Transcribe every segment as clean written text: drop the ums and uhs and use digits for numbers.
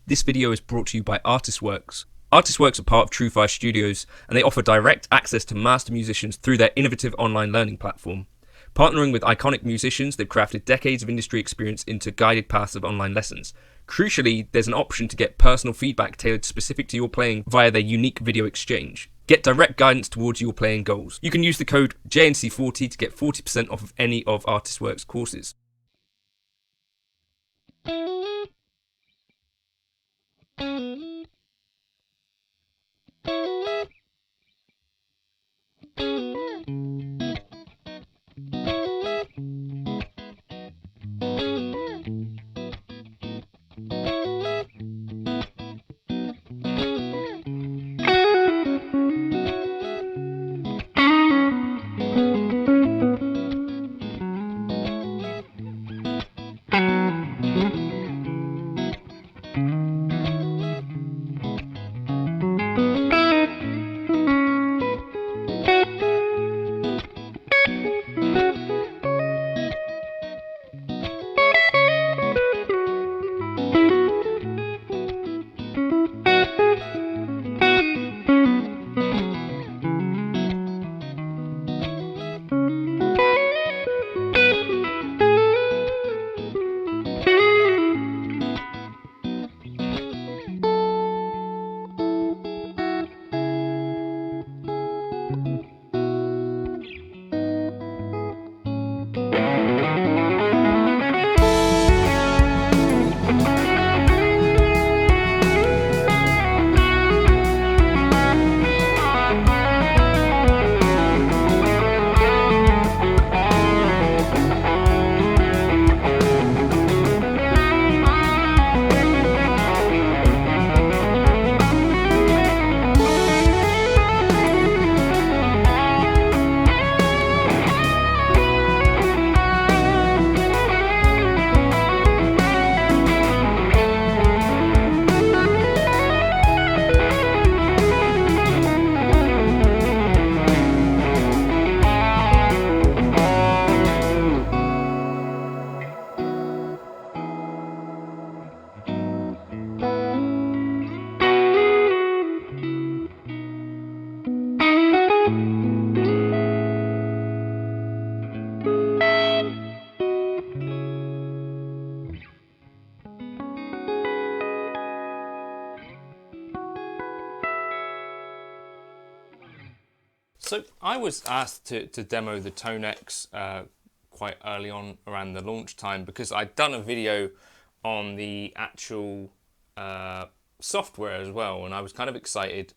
This video is brought to you by Artistworks. Artistworks are part of True5 Studios, and they offer direct access to master musicians through their innovative online learning platform. Partnering with iconic musicians, they've crafted decades of industry experience into guided paths of online lessons. Crucially, there's an option to get personal feedback tailored specific to your playing via their unique video exchange. Get direct guidance towards your playing goals. You can use the code JNC40 to get 40% off of any of Artistworks courses. So I was asked to demo the TONEX quite early on around the launch time because I'd done a video on the actual software as well, and I was kind of excited.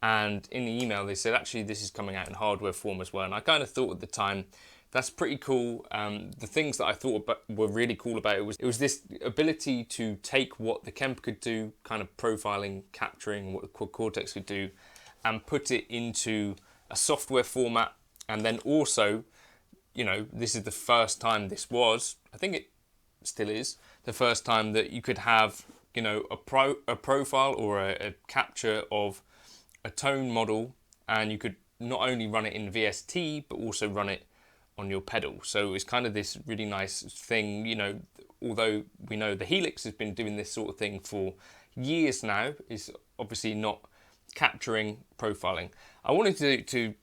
And in the email they said actually this is coming out in hardware form as well, and I kind of thought at the time that's pretty cool. The things that I thought were really cool about it was this ability to take what the Kemper could do, kind of profiling, capturing what the Quad Cortex could do, and put it into a software format. And then also, you know, this is the first time I think it still is, the first time that you could have, you know, a profile or a capture of a tone model, and you could not only run it in VST but also run it on your pedal. So it's kind of this really nice thing, you know, although we know the Helix has been doing this sort of thing for years now, is obviously not capturing profiling. I wanted to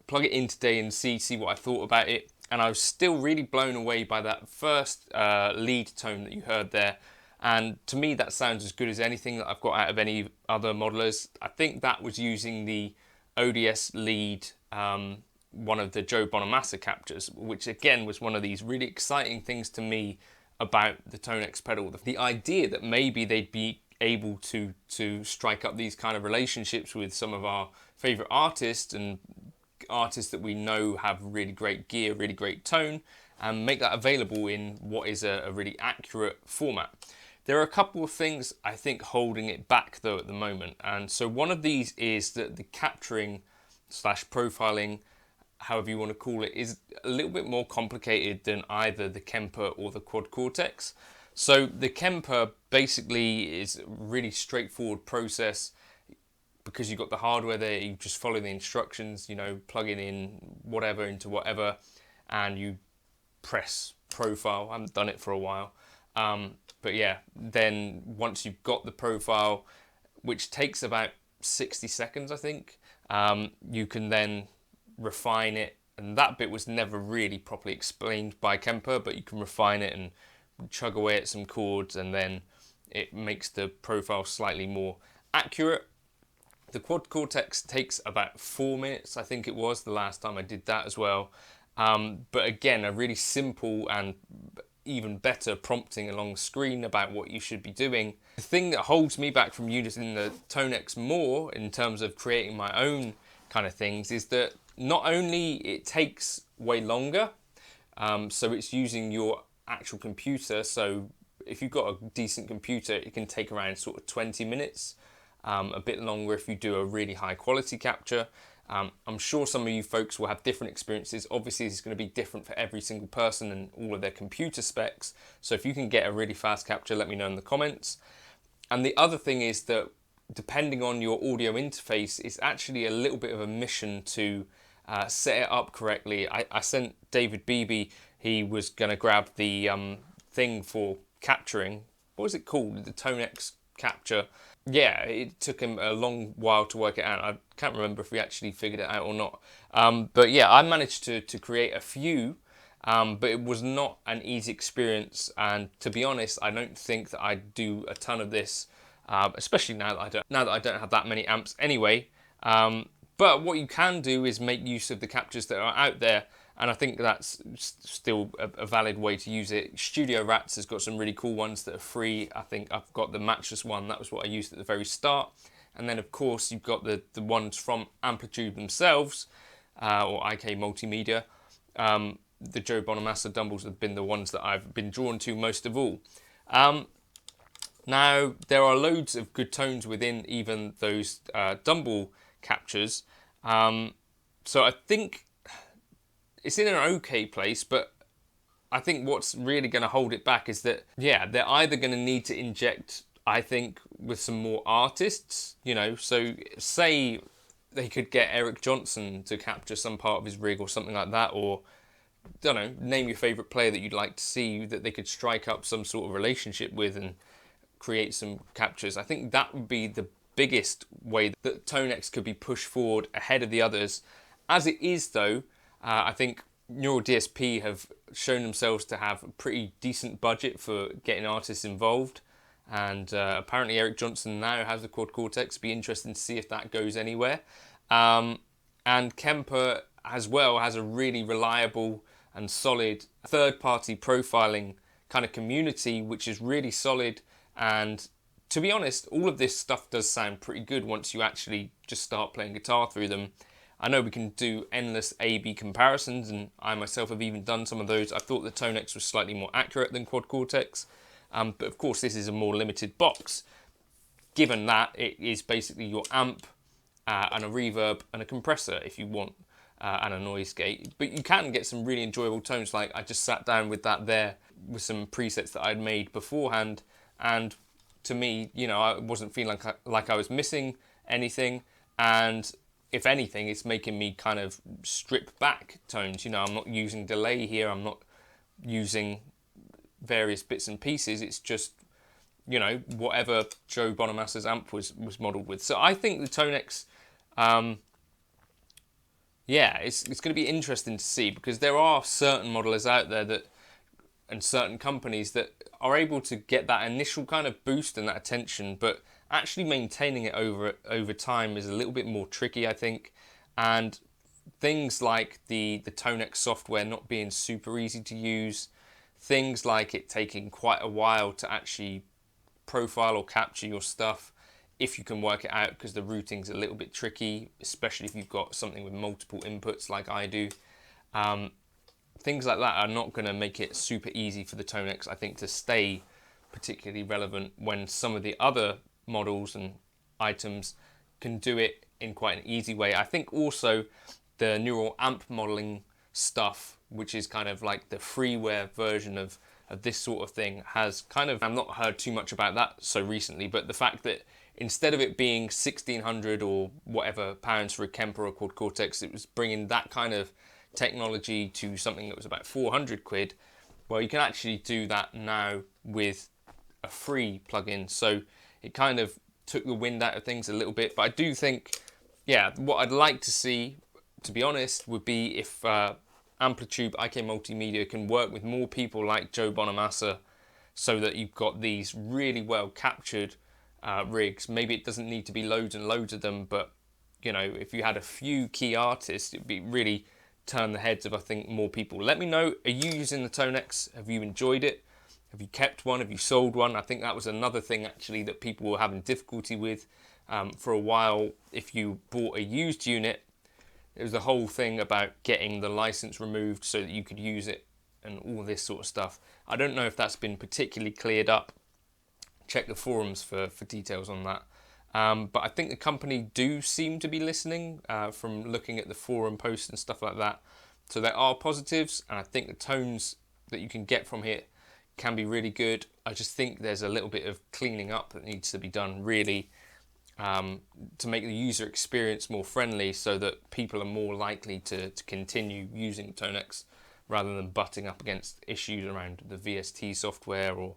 plug it in today and see what I thought about it, and I was still really blown away by that first lead tone that you heard there. And to me that sounds as good as anything that I've got out of any other modelers. I think that was using the ODS lead, one of the Joe Bonamassa captures, which again was one of these really exciting things to me about the TONEX pedal. The idea that maybe they'd be able to strike up these kind of relationships with some of our favorite artists and artists that we know have really great gear, really great tone, and make that available in what is a really accurate format. There are a couple of things I think holding it back though at the moment, and so one of these is that the capturing / profiling, however you want to call it, is a little bit more complicated than either the Kemper or the Quad Cortex. So the Kemper basically is a really straightforward process because you've got the hardware there. You just follow the instructions, you know, plugging in whatever into whatever, and you press profile. I haven't done it for a while. But yeah, then once you've got the profile, which takes about 60 seconds, I think, you can then refine it. And that bit was never really properly explained by Kemper, but you can refine it and chug away at some chords, and then it makes the profile slightly more accurate. The quad cortex takes about 4 minutes, I think it was, the last time I did that as well. But again, a really simple and even better prompting along the screen about what you should be doing. The thing that holds me back from using the TONEX more in terms of creating my own kind of things is that not only it takes way longer, so it's using your actual computer. So if you've got a decent computer, it can take around sort of 20 minutes, a bit longer if you do a really high quality capture. I'm sure some of you folks will have different experiences. Obviously, it's going to be different for every single person and all of their computer specs. So if you can get a really fast capture, let me know in the comments. And the other thing is that depending on your audio interface, it's actually a little bit of a mission to set it up correctly. I sent David Beebe, he was going to grab the thing for capturing. What was it called? The TONEX capture. Yeah, it took him a long while to work it out. I can't remember if we actually figured it out or not. But yeah, I managed to create a few, but it was not an easy experience. And to be honest, I don't think that I do a ton of this, especially now that I don't have that many amps anyway. But what you can do is make use of the captures that are out there. And I think that's still a valid way to use it. Studio Rats has got some really cool ones that are free. I think I've got the matchless one. That was what I used at the very start. And then, of course, you've got the ones from Amplitude themselves, or IK Multimedia. The Joe Bonamassa Dumbles have been the ones that I've been drawn to most of all. Now, there are loads of good tones within even those Dumble captures. So I think it's in an okay place, but I think what's really going to hold it back is that, yeah, they're either going to need to inject, I think, with some more artists, you know, so say they could get Eric Johnson to capture some part of his rig or something like that, or, I don't know, name your favourite player that you'd like to see that they could strike up some sort of relationship with and create some captures. I think that would be the biggest way that TONEX could be pushed forward ahead of the others. As it is, though, I think Neural DSP have shown themselves to have a pretty decent budget for getting artists involved, and apparently Eric Johnson now has a quad cortex. Be interesting to see if that goes anywhere. And Kemper as well has a really reliable and solid third-party profiling kind of community, which is really solid. And to be honest, all of this stuff does sound pretty good once you actually just start playing guitar through them. I know we can do endless A-B comparisons, and I myself have even done some of those. I thought the TONEX was slightly more accurate than quad cortex, but of course this is a more limited box. Given that it is basically your amp and a reverb and a compressor if you want, and a noise gate. But you can get some really enjoyable tones. Like I just sat down with that there with some presets that I'd made beforehand, and to me, you know, I wasn't feeling like I was missing anything, and if anything, it's making me kind of strip back tones. You know, I'm not using delay here. I'm not using various bits and pieces. It's just, you know, whatever Joe Bonamassa's amp was modelled with. So I think the TONEX, yeah, it's going to be interesting to see, because there are certain modelers out there that, and certain companies that are able to get that initial kind of boost and that attention, but actually maintaining it over time is a little bit more tricky, I think. And things like the TONEX software not being super easy to use, things like it taking quite a while to actually profile or capture your stuff, if you can work it out, because the routing's a little bit tricky, especially if you've got something with multiple inputs like I do. Things like that are not going to make it super easy for the TONEX, I think, to stay particularly relevant when some of the other models and items can do it in quite an easy way. I think also the neural amp modeling stuff, which is kind of like the freeware version of this sort of thing, has kind of, I've not heard too much about that so recently, but the fact that instead of it being 1,600 or whatever pounds for a Kemper or quad cortex, it was bringing that kind of technology to something that was about 400 quid. Well, you can actually do that now with a free plugin, so it kind of took the wind out of things a little bit. But I do think, yeah, what I'd like to see, to be honest, would be if Amplitude IK Multimedia can work with more people like Joe Bonamassa, so that you've got these really well captured rigs. Maybe it doesn't need to be loads and loads of them, but you know, if you had a few key artists, it'd be really turn the heads of, I think, more people. Let me know, are you using the TONEX? Have you enjoyed it? Have you kept one? Have you sold one? I think that was another thing actually that people were having difficulty with for a while. If you bought a used unit, there was the whole thing about getting the license removed so that you could use it and all this sort of stuff. I don't know if that's been particularly cleared up. Check the forums for details on that. But I think the company do seem to be listening from looking at the forum posts and stuff like that. So there are positives, and I think the tones that you can get from here can be really good. I just think there's a little bit of cleaning up that needs to be done, really, to make the user experience more friendly, so that people are more likely to continue using TONEX rather than butting up against issues around the VST software or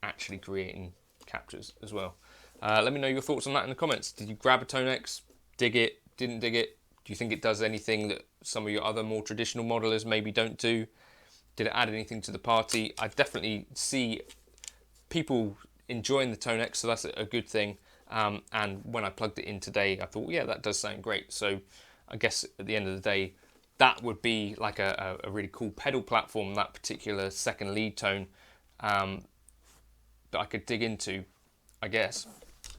actually creating captures as well. Let me know your thoughts on that in the comments. Did you grab a TONEX? Dig it? Didn't dig it? Do you think it does anything that some of your other more traditional modelers maybe don't do? Did it add anything to the party? I definitely see people enjoying the TONEX, so that's a good thing. And when I plugged it in today, I thought, yeah, that does sound great. So I guess at the end of the day, that would be like a really cool pedal platform, that particular second lead tone that I could dig into, I guess.